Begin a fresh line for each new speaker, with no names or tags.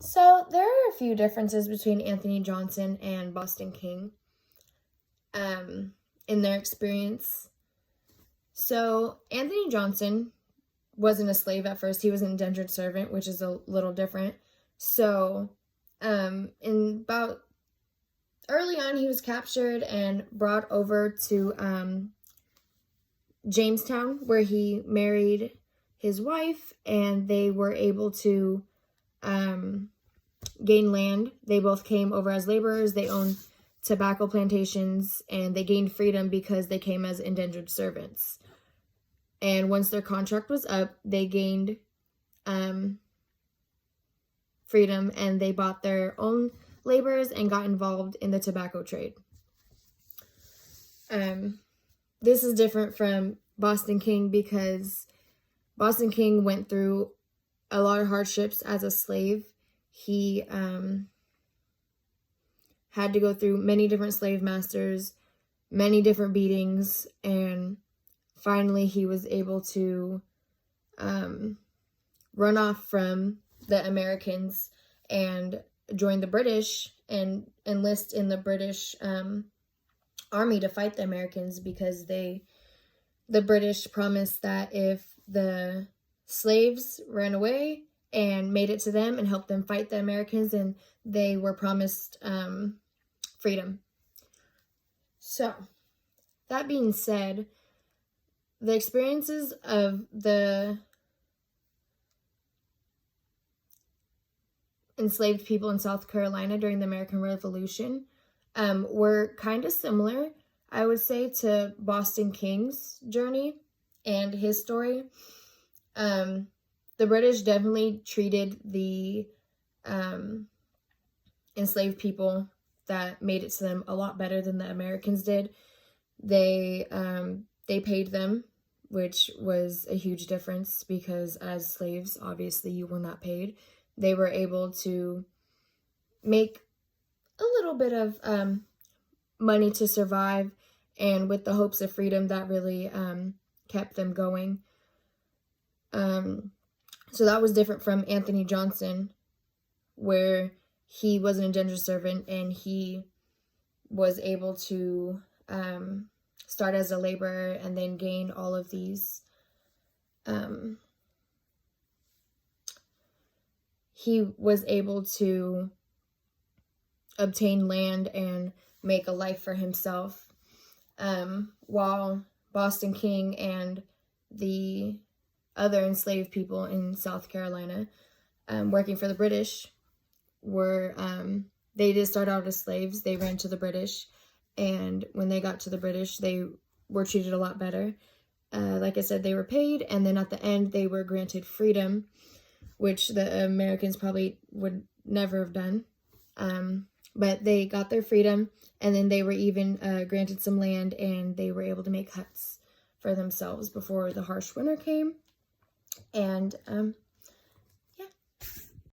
So there are a few differences between Anthony Johnson and Boston King in their experience. So Anthony Johnson wasn't a slave at first. He was an indentured servant, which is a little different. So in about early on, he was captured and brought over to Jamestown, where he married his wife, and they were able to gain land. They both came over as laborers. They owned tobacco plantations, and they gained freedom because they came as indentured servants. And once their contract was up, they gained freedom, and they bought their own laborers and got involved in the tobacco trade. This is different from Boston King because Boston King went through a lot of hardships as a slave. He had to go through many different slave masters, many different beatings, and finally he was able to run off from the Americans and join the British and enlist in the British army to fight the Americans, because the British promised that if the slaves ran away and made it to them and helped them fight the Americans, and they were promised freedom. So, that being said, the experiences of the enslaved people in South Carolina during the American Revolution were kind of similar, I would say, to Boston King's journey and his story. The British definitely treated the enslaved people that made it to them a lot better than the Americans did. They paid them, which was a huge difference, because as slaves, obviously, you were not paid. They were able to make a little bit of money to survive, and with the hopes of freedom, that really kept them going. So that was different from Anthony Johnson, where he was an indentured servant and he was able to start as a laborer and then gain all of these he was able to obtain land and make a life for himself, while Boston King and the other enslaved people in South Carolina working for the British were, they did start out as slaves. They ran to the British, and when they got to the British, they were treated a lot better. Like I said, they were paid, and then at the end, they were granted freedom, which the Americans probably would never have done. But they got their freedom, and then they were even granted some land, and they were able to make huts for themselves before the harsh winter came. And